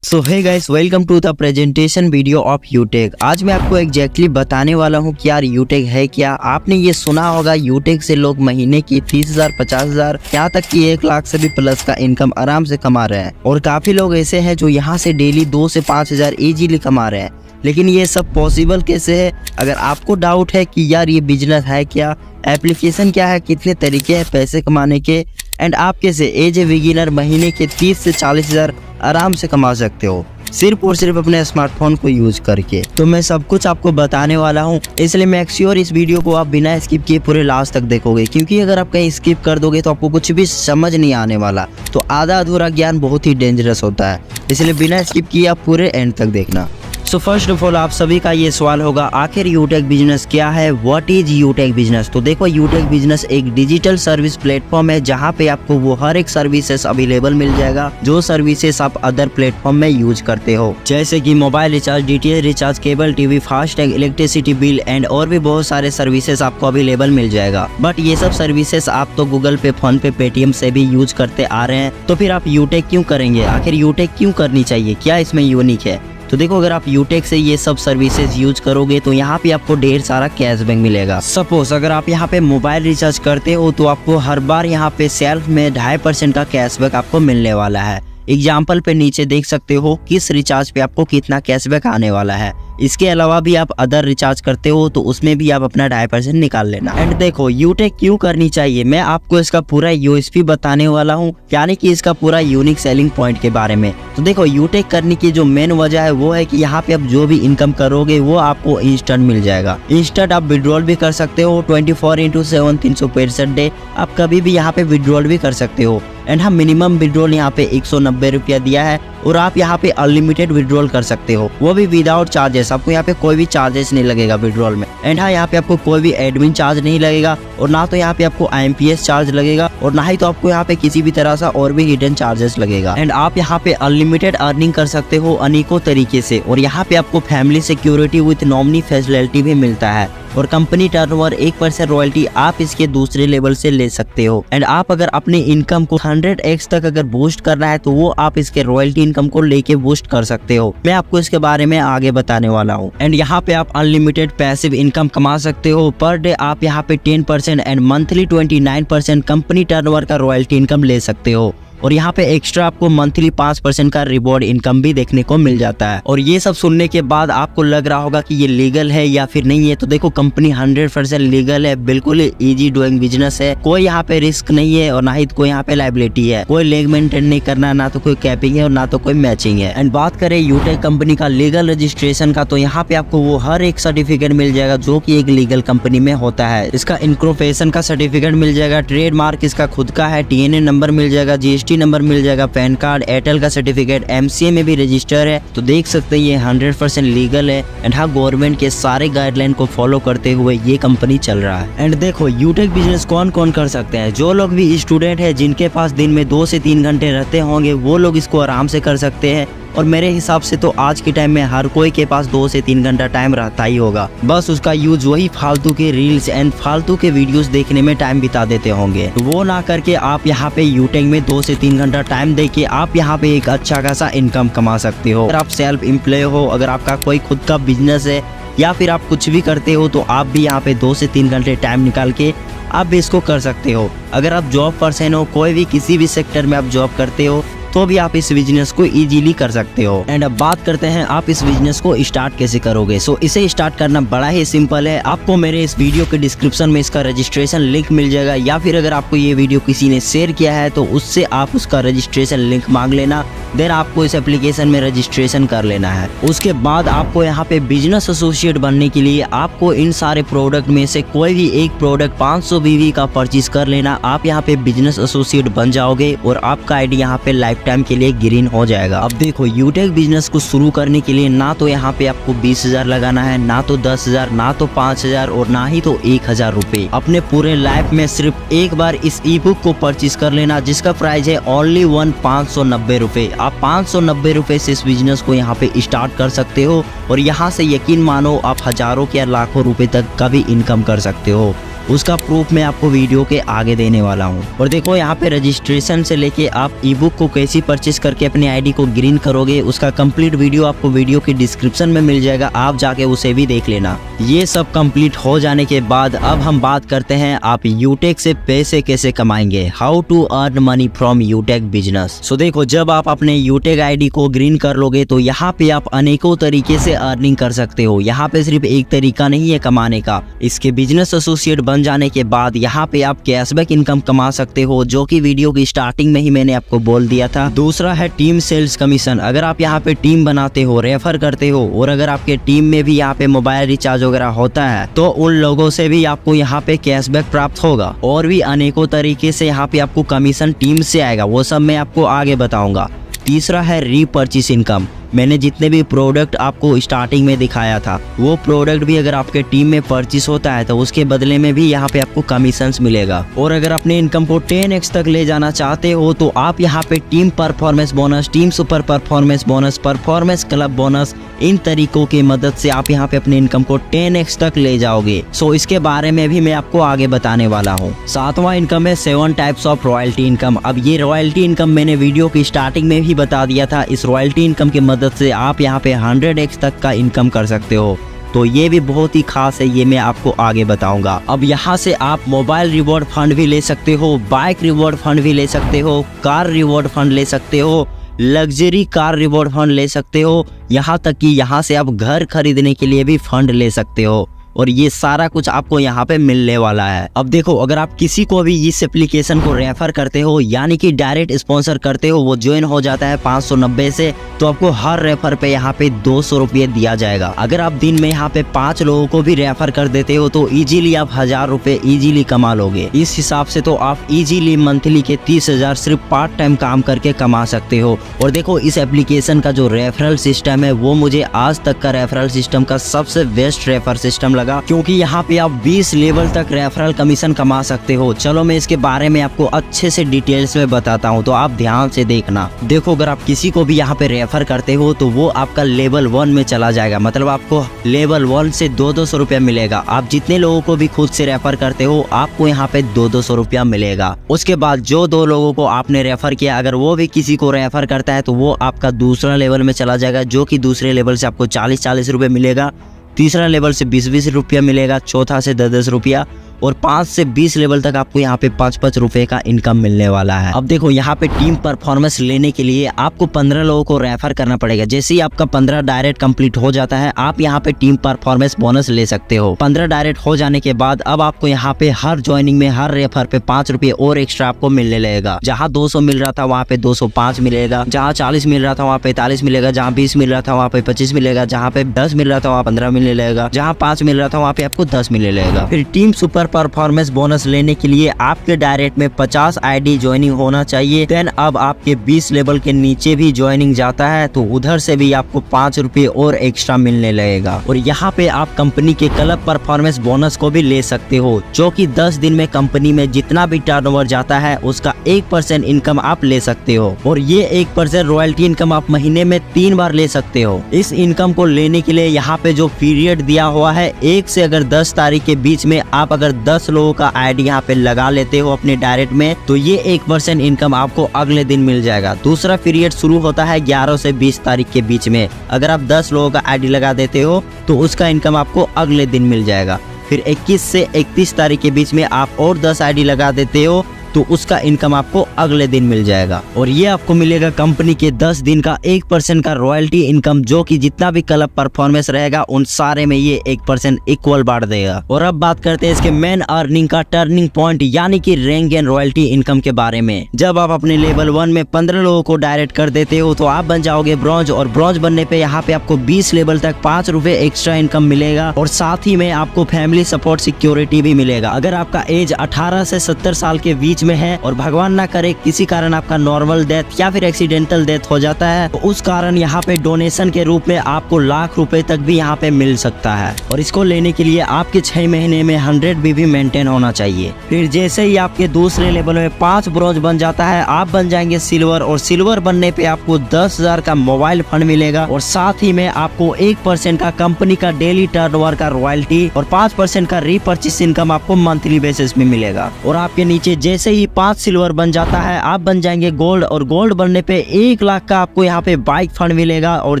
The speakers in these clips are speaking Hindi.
So hey guys, welcome to the presentation video of Utech. आज मैं आपको एग्जैक्टली बताने वाला हूँ कि यार यूटेक है क्या। आपने ये सुना होगा यूटेक से लोग महीने की 30,000, 50,000, यहाँ तक कि 1 लाख से भी प्लस का इनकम आराम से कमा रहे हैं। और काफी लोग ऐसे हैं जो यहाँ से डेली 2 से 5,000 इजीली कमा रहे हैं। लेकिन ये सब पॉसिबल कैसे है? अगर आपको डाउट है कि यार ये बिजनेस है क्या, एप्लीकेशन क्या है, कितने तरीके हैं पैसे कमाने के, एंड आप कैसे एज ए बिगिनर महीने के 30 से 40,000 आराम से कमा सकते हो सिर्फ और सिर्फ अपने स्मार्टफोन को यूज करके, तो मैं सब कुछ आपको बताने वाला हूँ। इसलिए मेक श्योर इस वीडियो को आप बिना स्किप किए पूरे लास्ट तक देखोगे, क्योंकि अगर आप कहीं स्किप कर दोगे तो आपको कुछ भी समझ नहीं आने वाला। तो आधा अधूरा ज्ञान बहुत ही डेंजरस होता है, इसलिए बिना स्किप किए आप पूरे एंड तक देखना। सो फर्स्ट ऑफ ऑल आप सभी का ये सवाल होगा, आखिर यूटेक बिजनेस क्या है? What is यूटेक business? तो देखो, यूटेक बिजनेस एक डिजिटल सर्विस प्लेटफॉर्म है जहाँ पे आपको वो हर एक सर्विसेज अवेलेबल मिल जाएगा जो सर्विसेज आप अदर प्लेटफॉर्म में यूज करते हो, जैसे कि mobile recharge, DTH recharge, cable TV, FASTag, electricity bill and और भी बहुत सारे सर्विसेज आपको अवेलेबल मिल जाएगा। बट ये सब सर्विसेज आप तो गूगल पे, फोन पे, पेटीएम से भी यूज करते आ रहे हैं, तो फिर आप यूटेक क्यों करेंगे? आखिर यूटेक क्यों करनी चाहिए? क्या इसमें यूनिक है? तो देखो, अगर आप यूटेक से ये सब सर्विसेज यूज करोगे तो यहाँ पे आपको ढेर सारा कैशबैक मिलेगा। सपोज अगर आप यहाँ पे मोबाइल रिचार्ज करते हो तो आपको हर बार यहाँ पे सेल्फ में 2.5% का कैशबैक आपको मिलने वाला है। एग्जाम्पल पे नीचे देख सकते हो किस रिचार्ज पे आपको कितना कैशबैक आने वाला है। इसके अलावा भी आप अदर रिचार्ज करते हो तो उसमें भी आप अपना 2.5% निकाल लेना। एंड देखो, यूटेक क्यों करनी चाहिए, मैं आपको इसका पूरा यूएसपी बताने वाला हूँ, यानी कि इसका पूरा यूनिक सेलिंग पॉइंट के बारे में। तो देखो, यूटेक करने की जो मेन वजह है वो है कि यहाँ पे आप जो भी इनकम करोगे वो आपको इंस्टेंट मिल जाएगा। इंस्टेंट आप विड्रॉल भी कर सकते हो 24/7 365 डे, आप कभी भी यहाँ पे विड्रॉल भी कर सकते हो। एंड हाँ, मिनिमम विड्रॉल यहाँ पे 190 रुपया दिया है और आप यहाँ पे अनलिमिटेड विड्रॉल कर सकते हो, वो भी विदाउट चार्जेस। आपको यहाँ पे कोई भी चार्जेस नहीं लगेगा विड्रॉल में। एंड हाँ, यहाँ पे आपको कोई भी एडमिन चार्ज नहीं लगेगा और ना तो यहाँ पे आपको IMPS चार्ज लगेगा और ना ही तो आपको यहाँ पे किसी भी तरह से और भी हिडन चार्जेस लगेगा। एंड आप यहाँ पे अनलिमिटेड अर्निंग कर सकते हो अनेकों तरीके से, और यहाँ पे आपको family security with nominee facility भी मिलता है और कंपनी टर्नओवर 1% रॉयल्टी आप इसके दूसरे लेवल से ले सकते हो। एंड आप अगर अपने इनकम को 100x तक अगर बूस्ट करना है तो वो आप इसके रॉयल्टी इनकम को लेके बूस्ट कर सकते हो। मैं आपको इसके बारे में आगे बताने वाला हूँ। एंड यहाँ पे आप अनलिमिटेड पैसिव इनकम कमा सकते हो। पर डे आप यहाँ पे 10% एंड मंथली 29% कंपनी टर्नओवर का रॉयल्टी इनकम ले सकते हो। और यहाँ पे एक्स्ट्रा आपको मंथली 5% का रिवॉर्ड इनकम भी देखने को मिल जाता है। और ये सब सुनने के बाद आपको लग रहा होगा कि ये लीगल है या फिर नहीं है। तो देखो, कंपनी 100% लीगल है, बिल्कुल इजी डूइंग बिजनेस है। कोई यहाँ पे रिस्क नहीं है और ना ही कोई यहाँ पे लाइबिलिटी है। कोई लेग मेंटेन नहीं करना, ना तो कोई कैपिंग है और ना तो कोई मैचिंग है। एंड बात करें यूटेक कंपनी का लीगल रजिस्ट्रेशन का, तो यहाँ पे आपको वो हर एक सर्टिफिकेट मिल जाएगा जो की एक लीगल कंपनी में होता है। इसका इनकॉर्पोरेशन का सर्टिफिकेट मिल जाएगा, ट्रेडमार्क इसका खुद का है, TNA नंबर मिल जाएगा, GST नंबर मिल जाएगा, पैन कार्ड, एयरटेल का सर्टिफिकेट, MCA में भी रजिस्टर है। तो देख सकते हैं ये 100% लीगल है। एंड हाँ, गवर्नमेंट के सारे गाइडलाइन को फॉलो करते हुए ये कंपनी चल रहा है। एंड देखो, यूटेक बिजनेस कौन कौन कर सकते हैं? जो लोग भी स्टूडेंट है, जिनके पास दिन में 2 से 3 घंटे रहते होंगे, वो लोग इसको आराम से कर सकते हैं। और मेरे हिसाब से तो आज के टाइम में हर कोई के पास 2 से 3 घंटा टाइम रहता ही होगा। बस उसका यूज वही फालतू के रील्स एंड फालतू के वीडियोस देखने में टाइम बिता देते होंगे। तो वो ना करके आप यहाँ पे यूटेक में 2 से 3 घंटा टाइम देके आप यहाँ पे एक अच्छा खासा इनकम कमा सकते हो। अगर आप सेल्फ एम्प्लॉय हो, अगर आपका कोई खुद का बिजनेस है या फिर आप कुछ भी करते हो, तो आप भी यहाँ पे 2 से 3 घंटे टाइम निकाल के आप भी इसको कर सकते हो। अगर आप जॉब पर्सन हो, कोई भी किसी भी सेक्टर में आप जॉब करते हो, तो भी आप इस बिजनेस को इजीली कर सकते हो। एंड अब बात करते हैं आप इस बिजनेस को स्टार्ट कैसे करोगे। सो इसे स्टार्ट करना बड़ा ही सिंपल है। आपको मेरे इस वीडियो के डिस्क्रिप्शन में इसका रजिस्ट्रेशन लिंक मिल जाएगा, या फिर अगर आपको ये वीडियो किसी ने शेयर किया है तो उससे आप उसका रजिस्ट्रेशन लिंक मांग लेना। देन आपको इस एप्लीकेशन में रजिस्ट्रेशन कर लेना है। उसके बाद आपको यहाँ पे बिजनेस एसोसिएट बनने के लिए आपको इन सारे प्रोडक्ट में से कोई भी एक प्रोडक्ट 500 BV का परचेज कर लेना। आप यहाँ पे बिजनेस एसोसिएट बन जाओगे और आपका आईडी यहाँ पे लाइफ टाइम के लिए ग्रीन हो जाएगा। अब देखो, यूटेक बिजनेस को शुरू करने के लिए ना तो यहाँ पे आपको 20,000 लगाना है, ना तो 10,000, ना तो 5,000 और ना ही तो 1,000 रुपए। अपने पूरे लाइफ में सिर्फ एक बार इस ई बुक को परचेज कर लेना, जिसका प्राइस है ओनली 590 रुपए। आप 590 रुपए से इस बिजनेस को यहाँ पे स्टार्ट कर सकते हो और यहाँ से यकीन मानो आप हजारों या लाखों रुपए तक का भी इनकम कर सकते हो। उसका प्रूफ मैं आपको वीडियो के आगे देने वाला हूँ। और देखो यहाँ पे रजिस्ट्रेशन से लेके आप ई बुक को कैसे परचेस करके अपनी आईडी को ग्रीन करोगे उसका कंप्लीट वीडियो आपको वीडियो के डिस्क्रिप्शन में मिल जाएगा, आप जाके उसे भी देख लेना। ये सब कंप्लीट हो जाने के बाद अब हम बात करते हैं आप यूटेक से पैसे कैसे कमाएंगे, how to earn money from Utech business. So देखो जब आप अपने यूटेक आईडी को ग्रीन कर लोगे तो यहाँ पे आप अनेकों तरीके से अर्निंग कर सकते हो। यहाँ पे सिर्फ एक तरीका नहीं है कमाने का, इसके बिजनेस एसोसिएट बन जाने के बाद यहाँ पे आप कैशबैक इनकम कमा सकते हो, जो कि वीडियो की स्टार्टिंग में ही मैंने आपको बोल दिया था। दूसरा है टीम सेल्स कमीशन। अगर आप यहाँ पे टीम बनाते हो, रेफर करते हो और अगर आपके टीम में भी यहाँ पे मोबाइल रिचार्ज वगैरह होता है तो उन लोगों से भी आपको यहाँ पे कैशबैक प्राप्त होगा। और भी अनेकों तरीके से यहाँ पे आपको कमीशन टीम से आएगा, वो सब मैं आपको आगे बताऊंगा। तीसरा है रीपर्चेस इनकम। मैंने जितने भी प्रोडक्ट आपको स्टार्टिंग में दिखाया था वो प्रोडक्ट भी अगर आपके टीम में परचेस होता है तो उसके बदले में भी यहाँ पे आपको कमीशंस मिलेगा। और अगर अपने इनकम को 10x तक ले जाना चाहते हो तो आप यहाँ पे team performance bonus, team super performance bonus, performance club bonus, इन तरीकों की मदद से आप यहाँ पे अपने इनकम को 10x तक ले जाओगे। सो इसके बारे में भी मैं आपको आगे बताने वाला हूँ। सातवां इनकम है 7 टाइप्स ऑफ रॉयल्टी इनकम। अब ये रॉयल्टी इनकम मैंने वीडियो की स्टार्टिंग में भी बता दिया था। इस रॉयल्टी इनकम की मदद से आप यहाँ पे 100x तक का इनकम कर सकते हो, तो ये भी बहुत ही खास है, ये मैं आपको आगे बताऊंगा। अब यहाँ से आप मोबाइल रिवॉर्ड फंड भी ले सकते हो, बाइक रिवॉर्ड फंड भी ले सकते हो, कार रिवॉर्ड फंड ले सकते हो, लग्जरी कार रिवॉर्ड फंड ले सकते हो, यहाँ तक कि यहाँ से आप घर खरीदने के लिए भी फंड ले सकते हो। और ये सारा कुछ आपको यहाँ पे मिलने वाला है। अब देखो अगर आप किसी को भी इस एप्लीकेशन को रेफर करते हो यानी कि डायरेक्ट स्पॉन्सर करते हो, वो ज्वाइन हो जाता है 590 से, तो आपको हर रेफर पे यहाँ पे 200 रुपये दिया जाएगा। अगर आप दिन में यहाँ पे 5 लोगों को भी रेफर कर देते हो तो इजीली आप 1000 रुपये इजीली कमा लोगे। इस हिसाब से तो आप इजीली मंथली के 30,000 सिर्फ पार्ट टाइम काम करके कमा सकते हो। और देखो इस एप्लीकेशन का जो रेफरल सिस्टम है वो मुझे आज तक का रेफरल सिस्टम का सबसे बेस्ट रेफर सिस्टम लगा, क्योंकि यहाँ पे आप 20 लेवल तक रेफरल कमीशन कमा सकते हो। चलो मैं इसके बारे में आपको अच्छे से डिटेल्स में बताता हूँ, तो आप ध्यान से देखना। देखो अगर आप किसी को भी यहाँ पे रेफर करते हो तो वो आपका लेवल 1 में चला जाएगा, मतलब आपको लेवल 1 से 200 रुपया मिलेगा। आप जितने लोगों को भी खुद से रेफर करते हो आपको यहाँ पे 200 रुपया मिलेगा। उसके बाद जो 2 लोगों को आपने रेफर किया अगर वो भी किसी को रेफर करता है तो वो आपका दूसरा लेवल में चला जाएगा, जो कि दूसरे लेवल से आपको 40 रुपये मिलेगा, तीसरा लेवल से 20 रुपया मिलेगा, चौथा से 10 रुपया, और 5 से 20 लेवल तक आपको यहाँ पे 5 रुपए का इनकम मिलने वाला है। अब देखो यहाँ पे टीम परफॉर्मेंस लेने के लिए आपको 15 लोगों को रेफर करना पड़ेगा। जैसे ही आपका 15 डायरेक्ट कंप्लीट हो जाता है आप यहाँ पे टीम परफॉर्मेंस बोनस ले सकते हो। 15 डायरेक्ट हो जाने के बाद अब आपको यहाँ पे हर ज्वाइनिंग में हर रेफर पे 5 रुपये और एक्स्ट्रा आपको मिलने लगेगा। जहाँ 200 मिल रहा था वहाँ पे 205 मिलेगा, जहाँ 40 मिल रहा था वहाँ पे 45 मिलेगा, जहाँ 20 मिल रहा था वहाँ पे 25 मिलेगा, जहाँ पे 10 मिल रहा था वहाँ 15 मिलने लगेगा, जहाँ 5 मिल रहा था वहाँ पे आपको 10 मिलने लगेगा। फिर टीम सुपर परफॉर्मेंस बोनस लेने के लिए आपके डायरेक्ट में 50 आईडी ज्वाइनिंग होना चाहिए। देन अब आपके 20 लेवल के नीचे भी ज्वाइनिंग जाता है तो उधर से भी आपको 5 रुपये और एक्स्ट्रा मिलने लगेगा। और यहाँ पे आप कंपनी के क्लब परफॉर्मेंस बोनस को भी ले सकते हो, जो कि 10 दिन में कंपनी में जितना भी टर्नओवर जाता है उसका 1% इनकम आप ले सकते हो। और ये 1% रॉयल्टी इनकम आप महीने में 3 बार ले सकते हो। इस इनकम को लेने के लिए यहाँ पे जो पीरियड दिया हुआ है 1 से अगर 10 तारीख के बीच में आप अगर 10 लोगों का आईडी यहाँ पे लगा लेते हो अपने डायरेक्ट में तो ये 1% इनकम आपको अगले दिन मिल जाएगा। दूसरा पीरियड शुरू होता है 11 से 20 तारीख के बीच में। अगर आप 10 लोगों का आईडी लगा देते हो तो उसका इनकम आपको अगले दिन मिल जाएगा। फिर 21 से 31 तारीख के बीच में आप और 10 आईडी लगा देते हो तो उसका इनकम आपको अगले दिन मिल जाएगा। और ये आपको मिलेगा कंपनी के 10 दिन का 1% का रॉयल्टी इनकम, जो कि जितना भी क्लब परफॉर्मेंस रहेगा उन सारे में ये 1% इक्वल बांट देगा। और अब बात करते हैं इसके मेन अर्निंग का टर्निंग पॉइंट यानी कि रैंक एंड रॉयल्टी इनकम के बारे में। जब आप अपने लेवल 1 में 15 लोगों को डायरेक्ट कर देते हो तो आप बन जाओगे ब्रॉन्ज, और ब्रॉन्ज बनने पे यहाँ पे आपको 20 लेवल तक 5 रुपए एक्स्ट्रा इनकम मिलेगा। और साथ ही में आपको फैमिली सपोर्ट सिक्योरिटी भी मिलेगा। अगर आपका एज 18 से 70 साल के बीच बीच में है और भगवान ना करे किसी कारण आपका नॉर्मल डेथ या फिर एक्सीडेंटल डेथ हो जाता है, तो उस कारण यहाँ पे डोनेशन के रूप में आपको लाख रुपए तक भी यहाँ पे मिल सकता है। और इसको लेने के लिए आपके 6 महीने में 100 BB मेंटेन होना चाहिए। फिर जैसे ही आपके दूसरे लेवल में 5 ब्रॉन्ज बन जाता है, आप बन जाएंगे सिल्वर, और सिल्वर बनने पे आपको 10,000 का मोबाइल फंड मिलेगा और साथ ही में आपको 1% का कंपनी का डेली टर्नओवर का रॉयल्टी और 5% का रीपर्चेस इनकम आपको मंथली बेसिस में मिलेगा। और आपके नीचे जैसे ही 5 सिल्वर बन जाता है, आप बन जाएंगे गोल्ड, और गोल्ड बनने पे 1 लाख का आपको यहाँ पे बाइक फंड मिलेगा और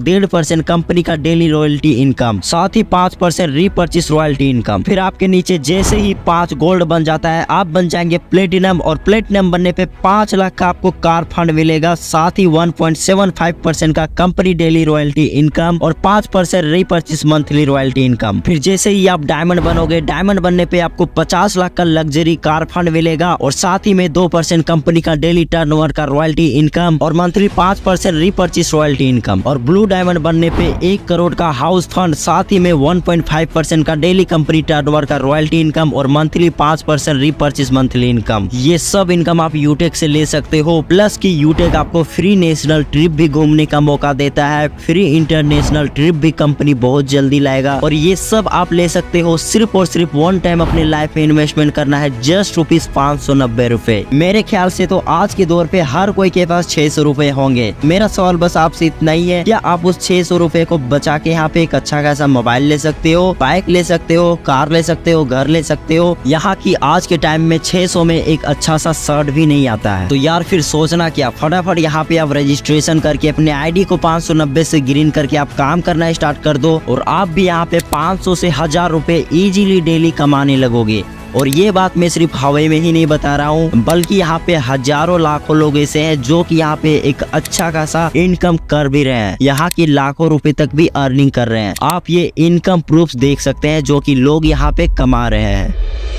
1.5% कंपनी का डेली रॉयल्टी इनकम, साथ ही 5% रीपर्चेस रॉयल्टी इनकम। फिर आपके नीचे जैसे ही 5 गोल्ड बन जाता है, आप बन जाएंगे प्लेटिनम, और प्लेटिनम बनने पे 5 लाख का आपको कार फंड मिलेगा, साथ ही 1.75% का कंपनी डेली रॉयल्टी इनकम और 5% रीपर्चेस मंथली रॉयल्टी इनकम। फिर जैसे ही आप डायमंड बनोगे, डायमंड बनने पे आपको 50 लाख का लग्जरी कार फंड मिलेगा और साथ ही में 2% कंपनी का डेली टर्नओवर का रॉयल्टी इनकम और मंथली 5% रीपर्चेस रॉयल्टी इनकम। और ब्लू डायमंड बनने पे 1 करोड़ का हाउस फंड, साथ ही में 1.5% का डेली कंपनी टर्नओवर का रॉयल्टी इनकम और मंथली 5% रीपर्चेस मंथली इनकम। ये सब इनकम आप यूटेक से ले सकते हो। प्लस की यूटेक आपको फ्री नेशनल ट्रिप भी घूमने का मौका देता है, फ्री इंटरनेशनल ट्रिप भी कंपनी बहुत जल्दी लाएगा। और ये सब आप ले सकते हो सिर्फ और सिर्फ 1 टाइम अपने लाइफ में इन्वेस्टमेंट करना है, जस्ट ₹590। मेरे ख्याल से तो आज के दौर पे हर कोई के पास 600 रुपए होंगे। मेरा सवाल बस आपसे इतना ही है, क्या आप उस 600 रुपए को बचा के यहाँ पे एक अच्छा खासा मोबाइल ले सकते हो, बाइक ले सकते हो, कार ले सकते हो, घर ले सकते हो? यहाँ की आज के टाइम में 600 में एक अच्छा सा शर्ट भी नहीं आता है। तो यार फिर सोचना क्या, फटाफट यहाँ पे आप रजिस्ट्रेशन करके अपने आईडी को 590 से ग्रीन करके आप काम करना स्टार्ट कर दो, और आप भी यहाँ पे 500 से 1000 रुपए इजीली डेली कमाने लगोगे। और ये बात मैं सिर्फ हवा में ही नहीं बता रहा हूँ, बल्कि यहाँ पे हजारों लाखों लोग ऐसे हैं जो कि यहाँ पे एक अच्छा खासा इनकम कर भी रहे हैं, यहाँ की लाखों रुपए तक भी अर्निंग कर रहे हैं। आप ये इनकम प्रूफ्स देख सकते हैं जो कि लोग यहाँ पे कमा रहे हैं।